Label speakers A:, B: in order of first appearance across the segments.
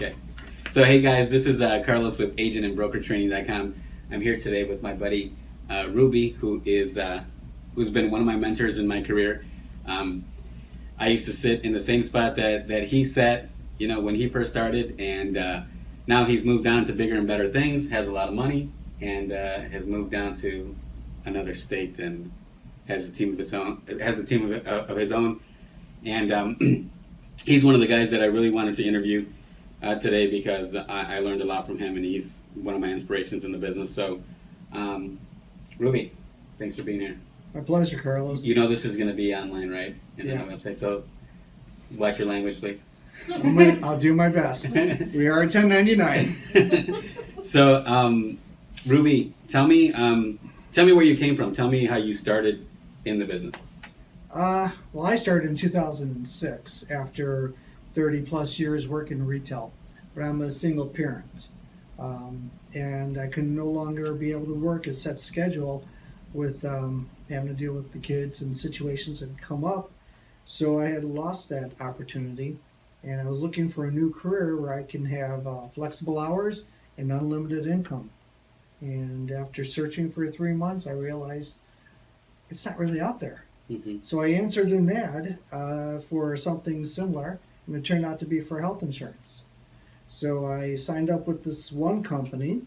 A: Okay. So hey guys, this is Carlos with AgentandBrokerTraining.com. I'm here today with my buddy Ruby, who's been one of my mentors in my career. I used to sit in the same spot that he sat, when he first started, and now he's moved on to bigger and better things. Has a lot of money, and has moved down to another state and has a team of his own. And he's one of the guys that I really wanted to interview today because I learned a lot from him, and he's one of my inspirations in the business. So, Ruby, thanks for being here.
B: My pleasure, Carlos.
A: You know this is going to be online, right? And on the website. So, watch your language, please.
B: I'll do my best. We are at 1099.
A: So, Ruby, tell me where you came from. Tell me how you started in the business.
B: Well, I started in 2006 after 30 plus years working retail, but I'm a single parent, and I could no longer be able to work a set schedule with having to deal with the kids and situations that come up. So I had lost that opportunity, and I was looking for a new career where I can have flexible hours and unlimited income. And after searching for 3 months, I realized it's not really out there.
A: Mm-hmm.
B: So I answered an ad for something similar, and it turned out to be for health insurance. So I signed up with this one company,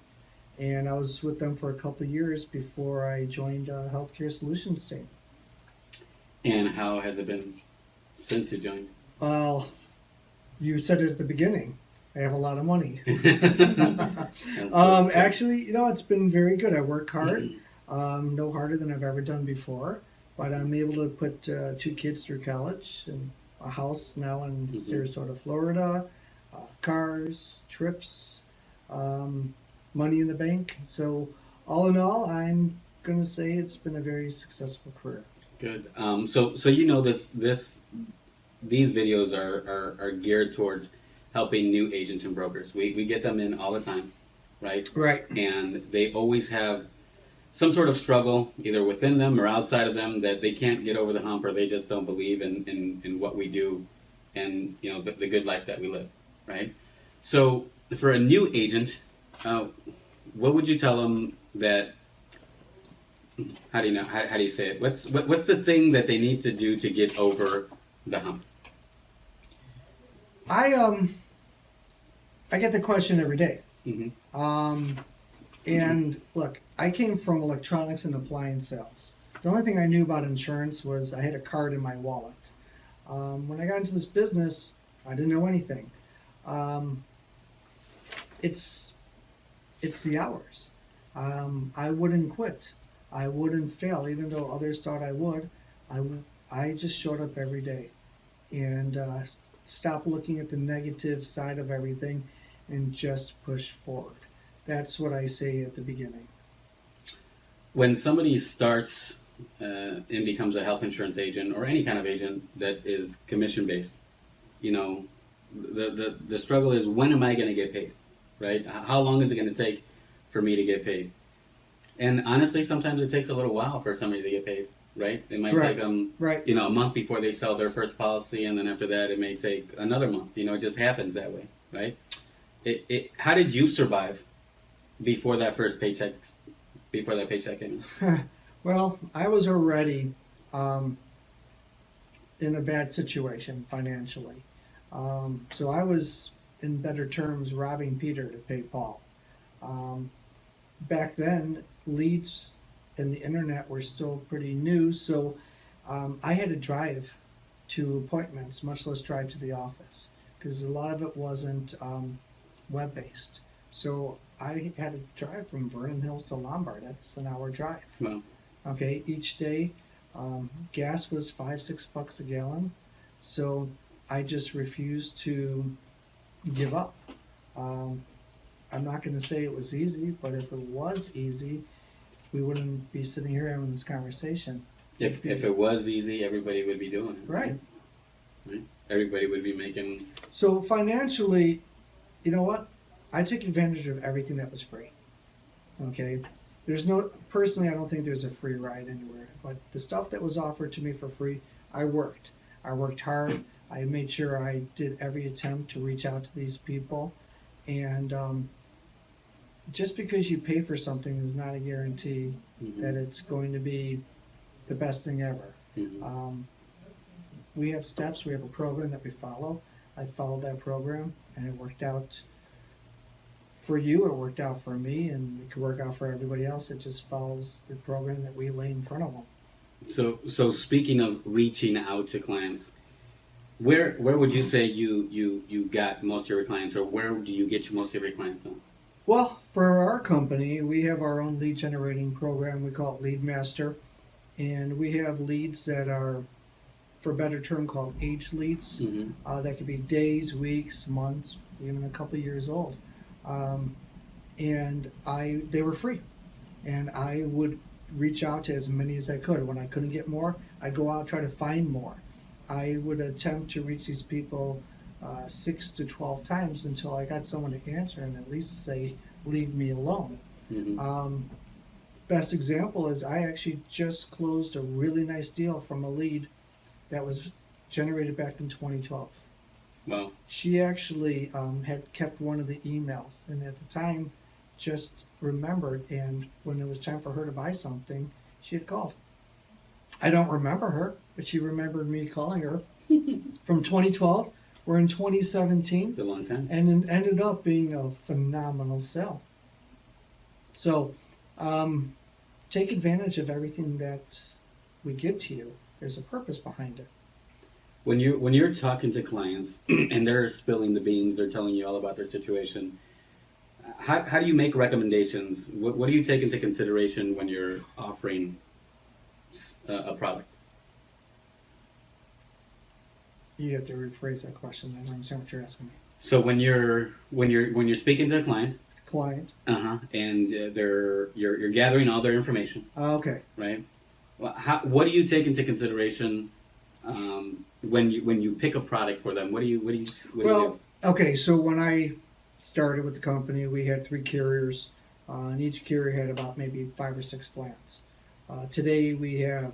B: and I was with them for a couple of years before I joined a healthcare solutions team.
A: And how has it been since you joined?
B: Well, you said it at the beginning. I have a lot of money. Actually, it's been very good. I work hard, no harder than I've ever done before. But I'm able to put 2 kids through college and a house now in Sarasota, Florida, cars, trips, money in the bank. So all in all, I'm going to say it's been a very successful career.
A: Good. So these videos are geared towards helping new agents and brokers. We get them in all the time, right?
B: Right.
A: And they always have some sort of struggle, either within them or outside of them, that they can't get over the hump, or they just don't believe in what we do and the good life that we live, right? So for a new agent, what would you tell them that? How do you say it? What's the thing that they need to do to get over the hump?
B: I get the question every day.
A: Mm-hmm.
B: And look, I came from electronics and appliance sales. The only thing I knew about insurance was I had a card in my wallet. When I got into this business, I didn't know anything. It's the hours. I wouldn't quit. I wouldn't fail, even though others thought I would. I just showed up every day and stopped looking at the negative side of everything and just push forward. That's what I say at the beginning.
A: When somebody starts and becomes a health insurance agent or any kind of agent that is commission based, the struggle is, when am I going to get paid, right? How long is it going to take for me to get paid? And honestly, sometimes it takes a little while for somebody to get paid, right? It might take them, a month before they sell their first policy, and then after that, it may take another month. It just happens that way, right? How did you survive before that first paycheck? Before that paycheck came in?
B: Well, I was already in a bad situation financially. So I was, in better terms, robbing Peter to pay Paul. Back then, leads and the internet were still pretty new, so I had to drive to appointments, much less drive to the office, because a lot of it wasn't web-based. So I had to drive from Vernon Hills to Lombard. That's an hour drive.
A: Wow.
B: Okay, each day. Gas was $5-6 a gallon. So I just refused to give up. I'm not going to say it was easy, but if it was easy, we wouldn't be sitting here having this conversation.
A: If it was easy, everybody would be doing it.
B: Right.
A: Everybody would be making...
B: So financially, you know what? I took advantage of everything that was free. Okay? Personally, I don't think there's a free ride anywhere. But the stuff that was offered to me for free, I worked. I worked hard. I made sure I did every attempt to reach out to these people. And just because you pay for something is not a guarantee that it's going to be the best thing ever. We have steps, we have a program that we follow. I followed that program, and it worked out for you, it worked out for me, and it could work out for everybody else. It just follows the program that we lay in front of them.
A: So speaking of reaching out to clients, where would you say you got most of your clients, or where do you get most of your clients now?
B: Well, for our company, we have our own lead generating program. We call it Lead Master, and we have leads that are, for a better term, called age leads. That could be days, weeks, months, even a couple of years old. And they were free, and I would reach out to as many as I could. When I couldn't get more, I'd go out and try to find more. I would attempt to reach these people 6 to 12 times until I got someone to answer and at least say, leave me alone. Best example is I actually just closed a really nice deal from a lead that was generated back in 2012.
A: Wow.
B: She actually had kept one of the emails, and at the time just remembered, and when it was time for her to buy something, she had called. I don't remember her, but she remembered me calling her from 2012. We're in 2017.
A: It's a long time.
B: And it ended up being a phenomenal sale. So take advantage of everything that we give to you. There's a purpose behind it.
A: When you're talking to clients and they're spilling the beans, they're telling you all about their situation, how do you make recommendations? What do you take into consideration when you're offering a product?
B: You have to rephrase that question. I don't understand what you're asking me.
A: So when you're speaking to a client, and you're gathering all their information.
B: Okay.
A: Right. Well, what do you take into consideration when you pick a product for them? What do you do?
B: Okay. So when I started with the company, we had 3 carriers, and each carrier had about maybe 5 or 6 plans. Today we have,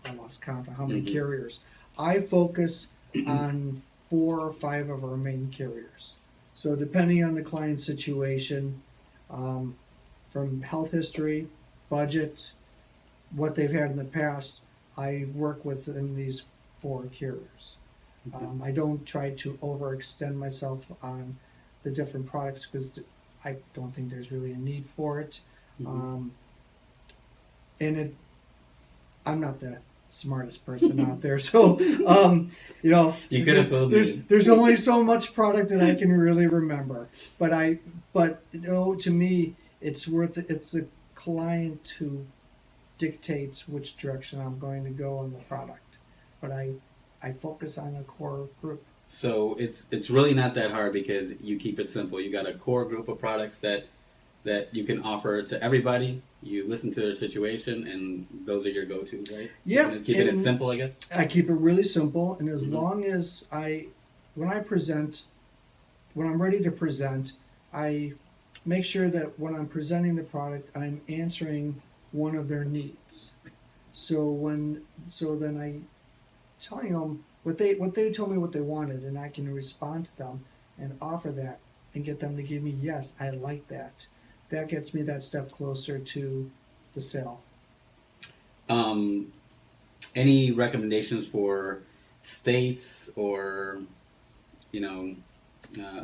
B: I lost count of how many carriers. I focus on 4 or 5 of our main carriers. So depending on the client situation, from health history, budget, what they've had in the past, I work within these 4 carriers. I don't try to overextend myself on the different products because I don't think there's really a need for it. I'm not that smartest person out there, so
A: you could have fooled me.
B: There's only so much product that I can really remember, but to me it's the client who dictates which direction I'm going to go on the product, but I focus on a core group.
A: So it's really not that hard because you keep it simple. You got a core group of products that you can offer to everybody. You listen to their situation, and those are your go-tos, right?
B: Yeah.
A: Keeping it simple, I guess?
B: I keep it really simple, and as long as when I'm ready to present, I make sure that when I'm presenting the product, I'm answering one of their needs. So then I telling them what they told me what they wanted, and I can respond to them and offer that and get them to give me, yes, I like that. That gets me that step closer to the sale.
A: Any recommendations for states or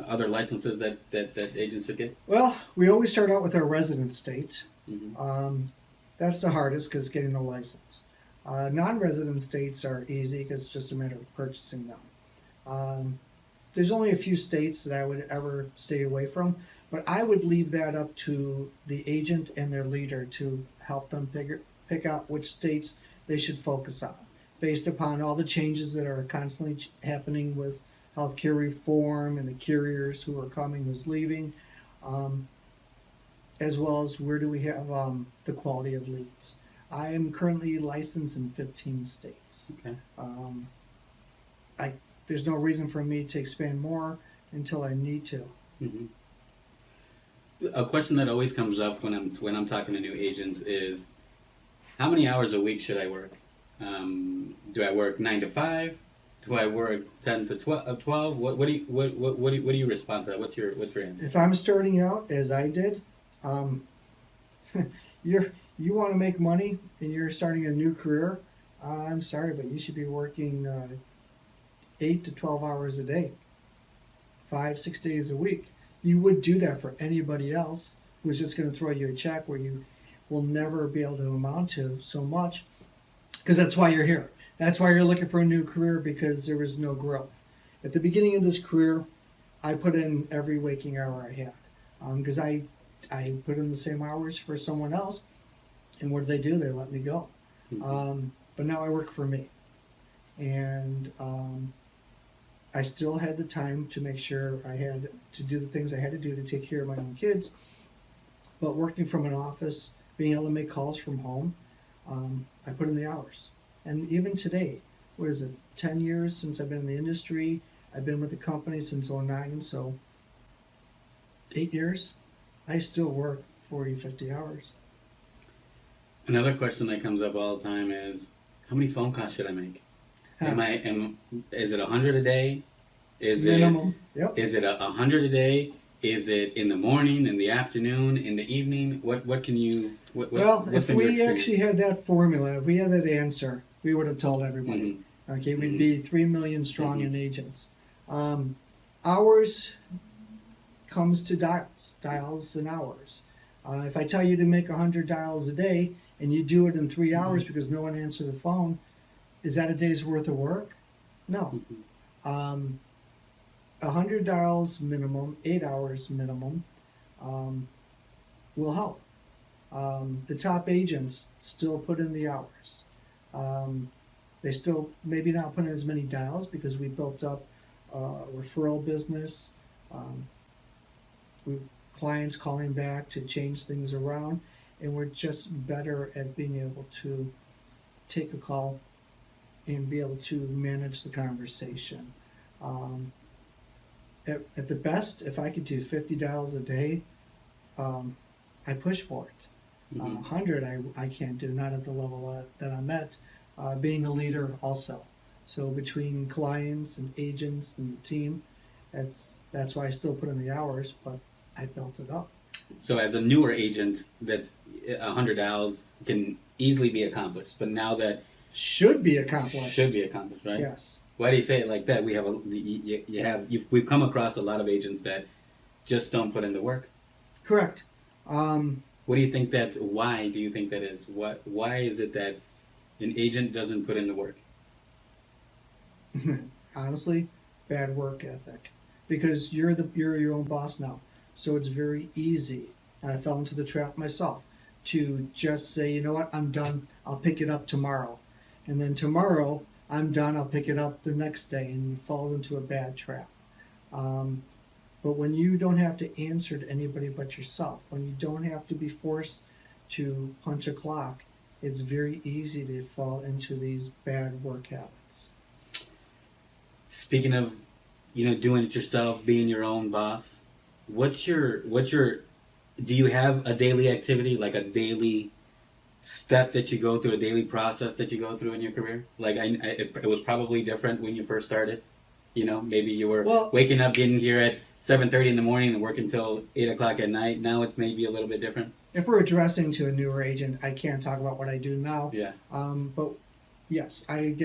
A: other licenses that agents should get?
B: Well, we always start out with our resident state. That's the hardest because getting the license. Non-resident states are easy because it's just a matter of purchasing them. There's only a few states that I would ever stay away from, but I would leave that up to the agent and their leader to help them pick out which states they should focus on, based upon all the changes that are constantly happening with healthcare reform and the carriers who are coming, who's leaving, as well as where do we have the quality of leads. I am currently licensed in 15 states.
A: Okay.
B: There's no reason for me to expand more until I need to.
A: A question that always comes up when I'm talking to new agents is, how many hours a week should I work? Do I work 9 to 5, Do I work 10 to 12? What do you respond to that? What's your answer?
B: If I'm starting out as I did, um, you want to make money and you're starting a new career, I'm sorry, but you should be working 8 to 12 hours a day, 5, 6 days a week. You would do that for anybody else who's just going to throw you a check where you will never be able to amount to so much, because that's why you're here. That's why you're looking for a new career, because there was no growth. At the beginning of this career, I put in every waking hour I had, because I put in the same hours for someone else, and what do? They let me go. But now I work for me, and I still had the time to make sure I had to do the things I had to do to take care of my own kids. But working from an office, being able to make calls from home, I put in the hours. And even today, what is it, 10 years since I've been in the industry? I've been with the company since '09, so 8 years. I still work 40, 50 hours.
A: Another question that comes up all the time is, how many phone calls should I make? Is it 100 a day?
B: Minimum. Yep.
A: Is it 100 a day? Is it in the morning, in the afternoon, in the evening? What can you?
B: Well, if we actually had that formula, if we had that answer, we would have told everybody. Okay, we'd be 3 million strong in agents. Hours comes to dials and hours. If I tell you to make 100 dials a day and you do it in 3 hours because no one answered the phone, is that a day's worth of work? No. 100 dials minimum, 8 hours minimum, will help. The top agents still put in the hours. They still maybe not put in as many dials because we built up referral business, clients calling back to change things around, and we're just better at being able to take a call and be able to manage the conversation. At the best, if I could do 50 dials a day, I push for it. 100 I can't do, not at the level that I'm at, being a leader also. So between clients and agents and the team, that's why I still put in the hours, but I built it up.
A: So as a newer agent, that's 100 dials can easily be accomplished, but now that
B: should be accomplished,
A: right?
B: Yes.
A: Why do you say it like that? We've come across a lot of agents that just don't put in the work.
B: Correct.
A: What do you think that? Why do you think that is? Why is it that an agent doesn't put in the work?
B: Honestly, bad work ethic. Because you're your own boss now, so it's very easy. I fell into the trap myself to just say, you know what, I'm done. I'll pick it up tomorrow, and then tomorrow I'm done. I'll pick it up the next day, and you fall into a bad trap. But when you don't have to answer to anybody but yourself, when you don't have to be forced to punch a clock, it's very easy to fall into these bad work habits.
A: Speaking of, doing it yourself, being your own boss, what's your do you have a daily activity, like a daily step that you go through, a daily process that you go through in your career? Like it was probably different when you first started. Maybe you were waking up, getting here at 7:30 in the morning and working until 8 o'clock at night. Now it's maybe a little bit different.
B: If we're addressing to a newer agent, I can't talk about what I do now.
A: Yeah.
B: But yes, I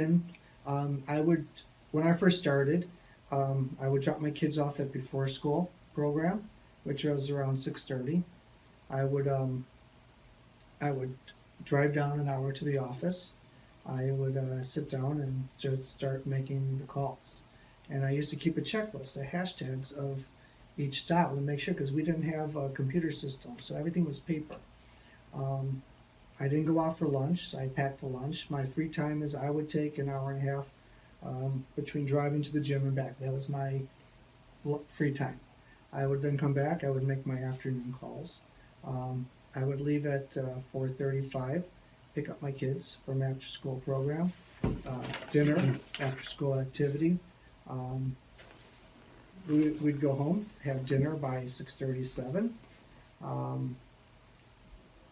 B: would, when I first started, I would drop my kids off at before school program, which was around 6:30. I would drive down an hour to the office. I would sit down and just start making the calls. And I used to keep a checklist, the hashtags of each dial to make sure, because we didn't have a computer system, so everything was paper. I didn't go out for lunch, so I packed a lunch. My free time is I would take an hour and a half between driving to the gym and back. That was my free time. I would then come back, I would make my afternoon calls. I would leave at 4:35, pick up my kids from after school program, dinner, after school activity. We'd go home, have dinner by 6:37.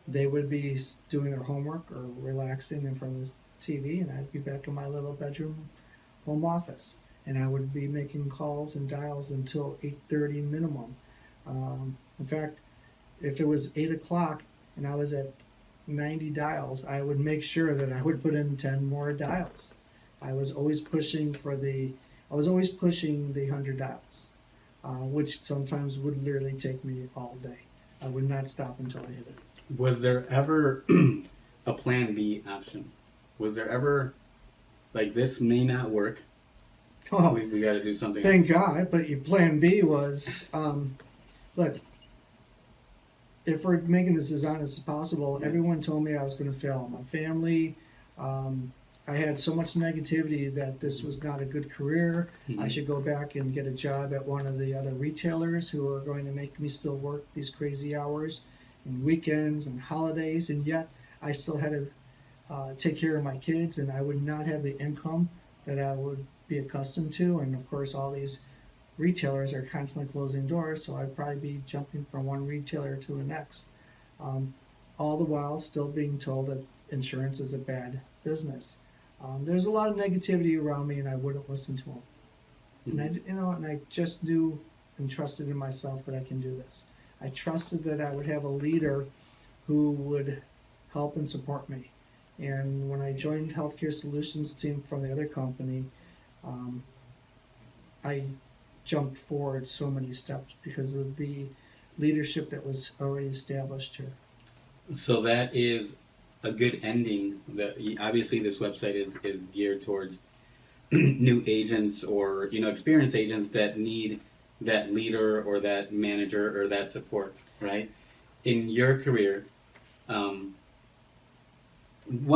B: They would be doing their homework or relaxing in front of the TV, and I'd be back in my little bedroom home office, and I would be making calls and dials until 8:30 minimum. In fact, if it was 8 o'clock and I was at 90 dials, I would make sure that I would put in 10 more dials. I was always pushing I was always pushing the 100 dials, which sometimes would literally take me all day. I would not stop until I hit it.
A: Was there ever a plan B option? Was there ever, like, this may not work,
B: Oh,
A: we got to do something?
B: thank God, but your plan B was, look, if we're making this as honest as possible, everyone told me I was going to fail. My family, I had so much negativity that this was not a good career.
A: Mhm.
B: I should go back and get a job at one of the other retailers who are going to make me still work these crazy hours and weekends and holidays, and yet I still had to take care of my kids, and I would not have the income that I would be accustomed to. And of course, all these retailers are constantly closing doors, so I'd probably be jumping from one retailer to the next. All the while still being told that insurance is a bad business. There's a lot of negativity around me, and I wouldn't listen to them.
A: Mhm.
B: And I just knew and trusted in myself that I can do this. I trusted that I would have a leader who would help and support me. And when I joined Healthcare Solutions team from the other company, I jumped forward so many steps because of the leadership that was already established here.
A: So that is a good ending. Obviously, this website is geared towards new agents or experienced agents that need that leader or that manager or that support, right? In your career, one,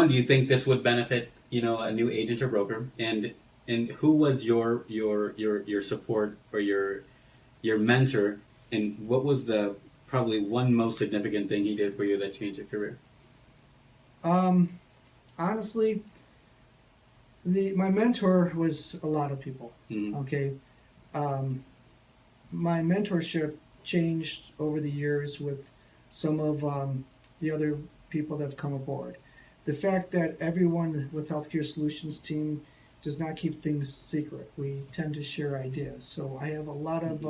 A: do you think this would benefit a new agent or broker? And who was your support or your mentor? And what was the probably one most significant thing he did for you that changed your career?
B: Honestly, my mentor was a lot of people.
A: Mm-hmm.
B: Okay, my mentorship changed over the years with some of the other people that have come aboard. The fact that everyone with Healthcare Solutions team does not keep things secret. We tend to share ideas. So I have a lot of,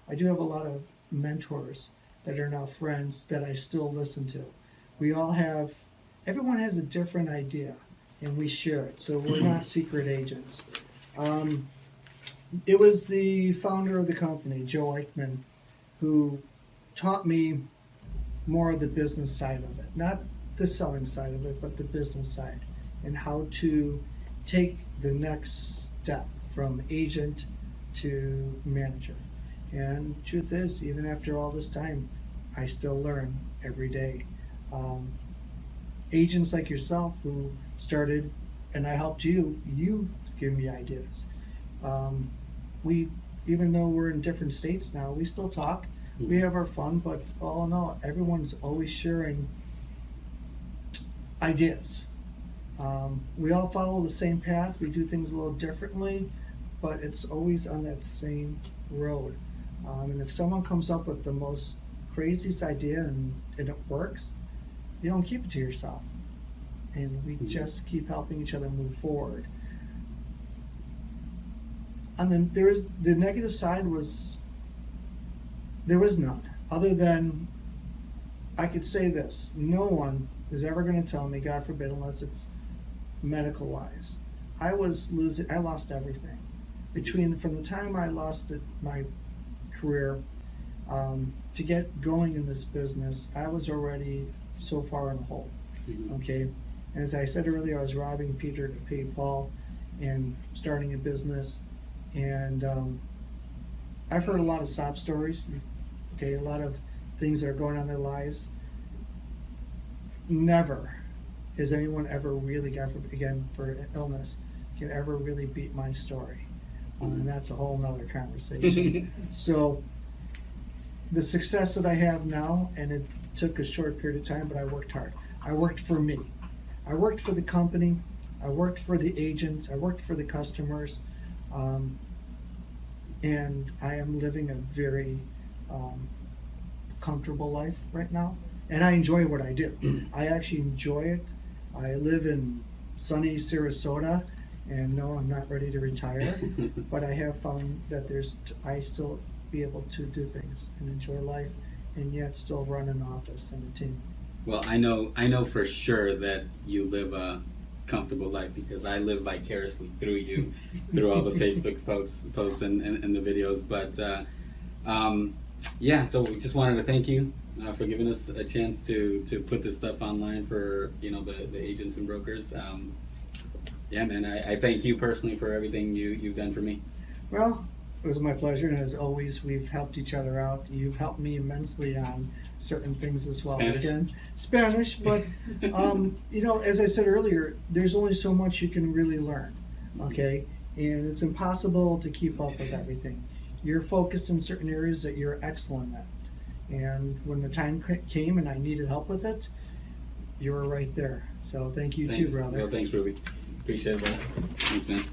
B: I do have a lot of mentors that are now friends that I still listen to. We all have, everyone has a different idea, and we share it. So we're not secret agents. It was the founder of the company, Joe Eichmann, who taught me more of the business side of it. Not the selling side of it, but the business side, and how to take the next step from agent to manager. And truth is, even after all this time, I still learn every day. Agents like yourself who started, and I helped you give me ideas. We, even though we're in different states now, we still talk. We have our fun, but all in all, everyone's always sharing ideas. We all follow the same path. We do things a little differently, but it's always on that same road. And if someone comes up with the most craziest idea and it works, you don't keep it to yourself. And we just keep helping each other move forward. And then the negative side was, there was none. Other than, I could say this, no one is ever going to tell me, God forbid, unless it's medical wise. I lost everything. From the time I lost my career to get going in this business, I was already so far in the hole. Okay, and as I said earlier, I was robbing Peter to pay Paul and starting a business. And I've heard a lot of sob stories. Okay, a lot of things that are going on in their lives. Never has anyone ever really, God forbid, again, for illness, can ever really beat my story. And that's a whole nother conversation. So the success that I have now, and it took a short period of time, but I worked hard. I worked for me. I worked for the company. I worked for the agents. I worked for the customers. And I am living a very comfortable life right now. And I enjoy what I do. I actually enjoy it. I live in sunny Sarasota, And no, I'm not ready to retire, but I have found that I still be able to do things and enjoy life, and yet still run an office and a team.
A: Well, I know for sure that you live a comfortable life because I live vicariously through you, through all the Facebook posts and the videos. But yeah, so we just wanted to thank you for giving us a chance to put this stuff online for the agents and brokers. Yeah, man, I thank you personally for everything you've done for me.
B: Well, it was my pleasure, and as always, we've helped each other out. You've helped me immensely on certain things as well.
A: Spanish?
B: Again, Spanish, but as I said earlier, there's only so much you can really learn, okay? And it's impossible to keep up with everything. You're focused in certain areas that you're excellent at, and when the time came and I needed help with it, you were right there. So thank you
A: Thanks.
B: too, brother.
A: Well, thanks, Ruby. Appreciate that. Thanks, man.